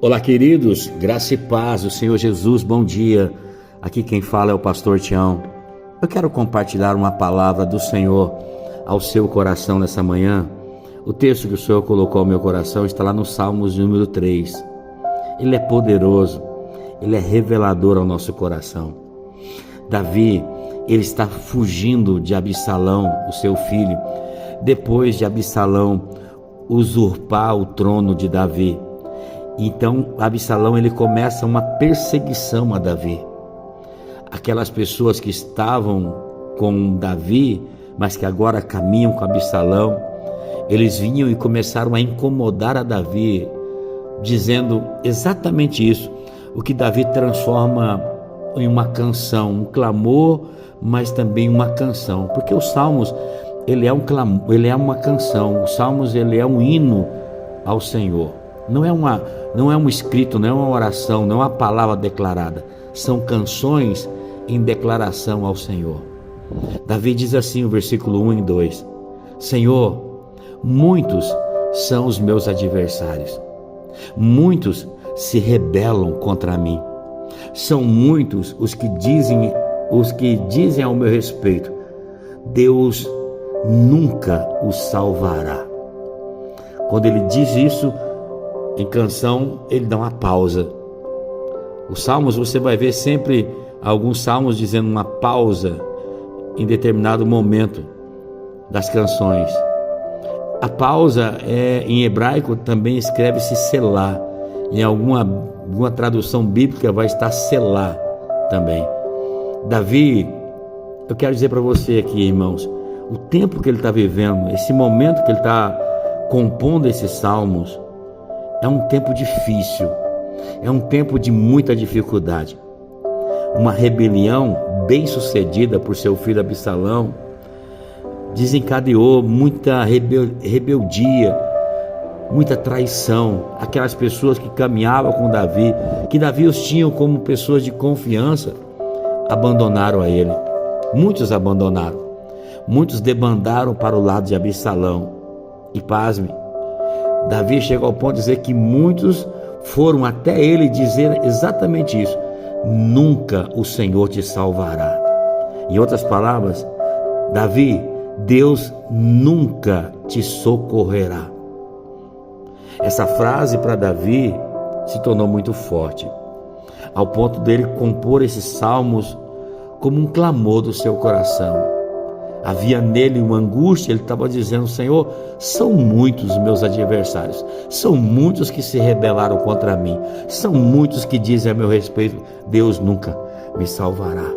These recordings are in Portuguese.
Olá, queridos, graça e paz do Senhor Jesus, bom dia. Aqui quem fala é o pastor Tião. Eu quero compartilhar uma palavra do Senhor ao seu coração nessa manhã. O texto que o Senhor colocou ao meu coração está lá no Salmos número 3. Ele é poderoso, ele é revelador ao nosso coração. Davi, ele está fugindo de Absalão, o seu filho, depois de Absalão usurpar o trono de Davi. Então Absalão ele começa uma perseguição a Davi. Aquelas pessoas que estavam com Davi, mas que agora caminham com Absalão, eles vinham e começaram a incomodar a Davi, dizendo exatamente isso, o que Davi transforma em uma canção, um clamor, mas também uma canção, porque os Salmos ele é um clamor, ele é uma canção. Os Salmos ele é um hino ao Senhor. Não é um escrito, não é uma oração, não é uma palavra declarada. São canções em declaração ao Senhor. Davi diz assim, o versículo 1 e 2: Senhor, muitos são os meus adversários, muitos se rebelam contra mim. São muitos os que dizem ao meu respeito: Deus nunca os salvará. Quando ele diz isso em canção, ele dá uma pausa. Os salmos, você vai ver sempre alguns salmos dizendo uma pausa em determinado momento das canções. A pausa em hebraico também escreve-se selá. Em alguma tradução bíblica vai estar selá também. Davi, eu quero dizer para você aqui, irmãos, o tempo que ele está vivendo, esse momento que ele está compondo esses salmos, é um tempo difícil, é um tempo de muita dificuldade. Uma rebelião bem sucedida por seu filho Absalão desencadeou muita rebeldia, muita traição. Aquelas pessoas que caminhavam com Davi, que Davi os tinham como pessoas de confiança, abandonaram a ele. Muitos abandonaram, muitos debandaram para o lado de Absalão. E pasme, Davi chegou ao ponto de dizer que muitos foram até ele dizer exatamente isso: nunca o Senhor te salvará. Em outras palavras, Davi, Deus nunca te socorrerá. Essa frase para Davi se tornou muito forte, ao ponto dele compor esses salmos como um clamor do seu coração. Havia nele uma angústia, ele estava dizendo: Senhor, são muitos os meus adversários, são muitos que se rebelaram contra mim, são muitos que dizem a meu respeito: Deus nunca me salvará.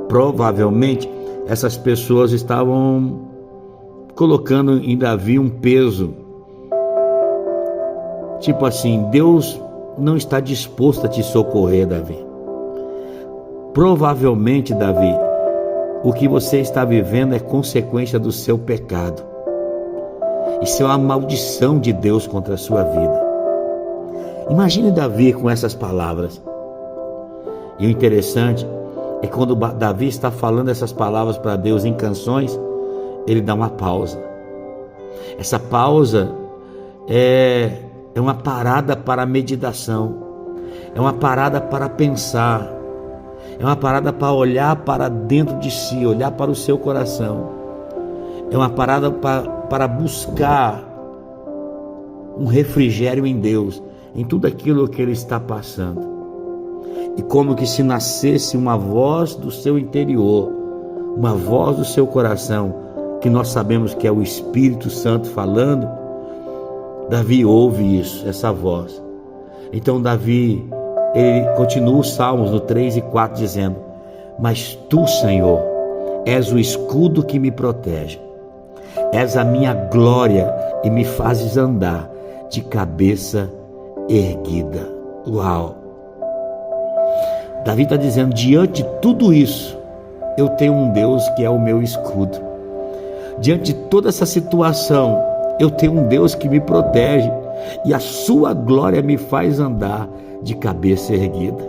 Provavelmente, essas pessoas estavam colocando em Davi um peso, tipo assim: Deus não está disposto a te socorrer, Davi. Provavelmente, Davi, o que você está vivendo é consequência do seu pecado. Isso é uma maldição de Deus contra a sua vida. Imagine Davi com essas palavras. E o interessante é que quando Davi está falando essas palavras para Deus em canções, ele dá uma pausa. Essa pausa é uma parada para a meditação, é uma parada para pensar, é uma parada para olhar para dentro de si, olhar para o seu coração. É uma parada para buscar um refrigério em Deus, em tudo aquilo que ele está passando. E como que se nascesse uma voz do seu interior, uma voz do seu coração, que nós sabemos que é o Espírito Santo falando. Davi ouve isso, essa voz. Então Davi, ele continua os salmos no 3 e 4 dizendo: mas tu, Senhor, és o escudo que me protege, és a minha glória e me fazes andar de cabeça erguida. Uau! Davi está dizendo: diante de tudo isso, eu tenho um Deus que é o meu escudo. Diante de toda essa situação, eu tenho um Deus que me protege, e a sua glória me faz andar de cabeça erguida.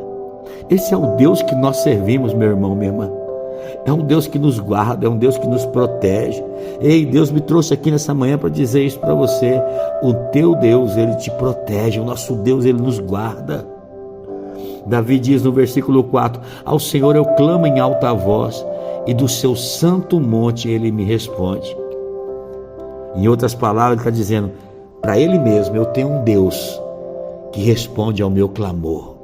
Esse é o Deus que nós servimos, meu irmão, minha irmã. É um Deus que nos guarda, é um Deus que nos protege. Ei, Deus me trouxe aqui nessa manhã para dizer isso para você. O teu Deus, Ele te protege, o nosso Deus, Ele nos guarda. Davi diz no versículo 4: ao Senhor eu clamo em alta voz, e do seu santo monte Ele me responde. Em outras palavras, ele está dizendo para Ele mesmo: eu tenho um Deus que responde ao meu clamor.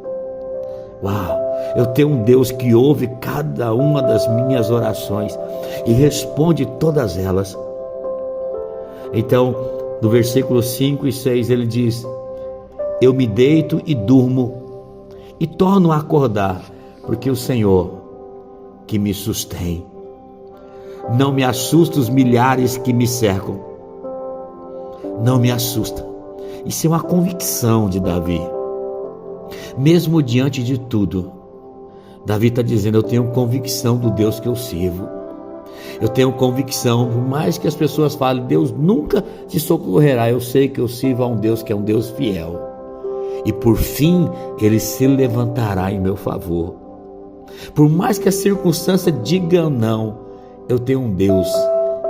Uau! Eu tenho um Deus que ouve cada uma das minhas orações e responde todas elas. Então, no versículo 5 e 6 ele diz: eu me deito e durmo e torno a acordar, porque o Senhor que me sustém. Não me assusta os milhares que me cercam. Não me assusta. Isso é uma convicção de Davi. Mesmo diante de tudo, Davi está dizendo: eu tenho convicção do Deus que eu sirvo. Eu tenho convicção, por mais que as pessoas falem, Deus nunca te socorrerá, eu sei que eu sirvo a um Deus que é um Deus fiel. E por fim, Ele se levantará em meu favor. Por mais que a circunstância diga não, eu tenho um Deus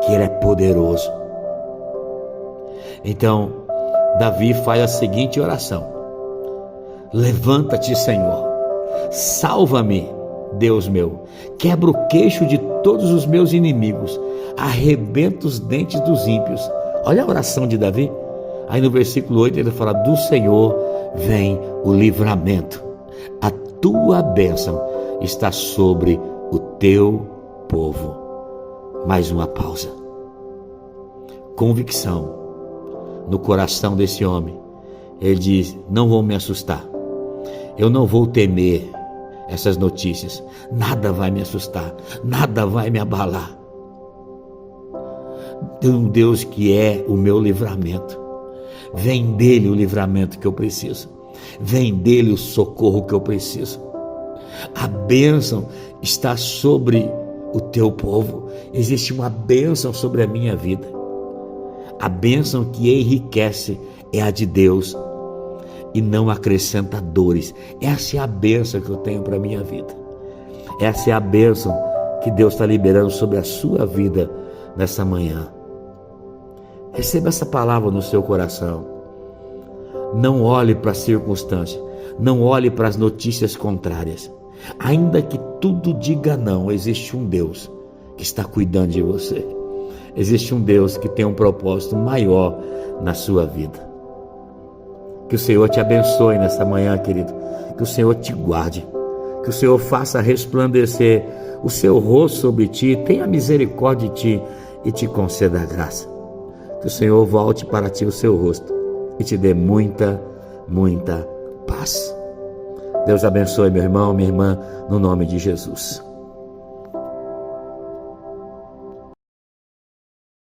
que Ele é poderoso. Então, Davi faz a seguinte oração: levanta-te, Senhor, salva-me, Deus meu, quebra o queixo de todos os meus inimigos, arrebenta os dentes dos ímpios. Olha a oração de Davi. Aí no versículo 8 ele fala: do Senhor vem o livramento, a tua bênção está sobre o teu povo. Mais uma pausa. Convicção no coração desse homem. Ele diz: não vou me assustar, eu não vou temer essas notícias, nada vai me assustar, nada vai me abalar. Tem um Deus que é o meu livramento. Vem dele o livramento que eu preciso, vem dele o socorro que eu preciso. A bênção está sobre o teu povo. Existe uma bênção sobre a minha vida. A bênção que enriquece é a de Deus e não acrescenta dores. Essa é a bênção que eu tenho para a minha vida. Essa é a bênção que Deus está liberando sobre a sua vida nessa manhã. Receba essa palavra no seu coração. Não olhe para a circunstância, não olhe para as notícias contrárias. Ainda que tudo diga não, existe um Deus que está cuidando de você. Existe um Deus que tem um propósito maior na sua vida. Que o Senhor te abençoe nessa manhã, querido. Que o Senhor te guarde. Que o Senhor faça resplandecer o seu rosto sobre ti, tenha misericórdia de ti e te conceda a graça. Que o Senhor volte para ti o seu rosto e te dê muita, muita paz. Deus abençoe, meu irmão, minha irmã, no nome de Jesus.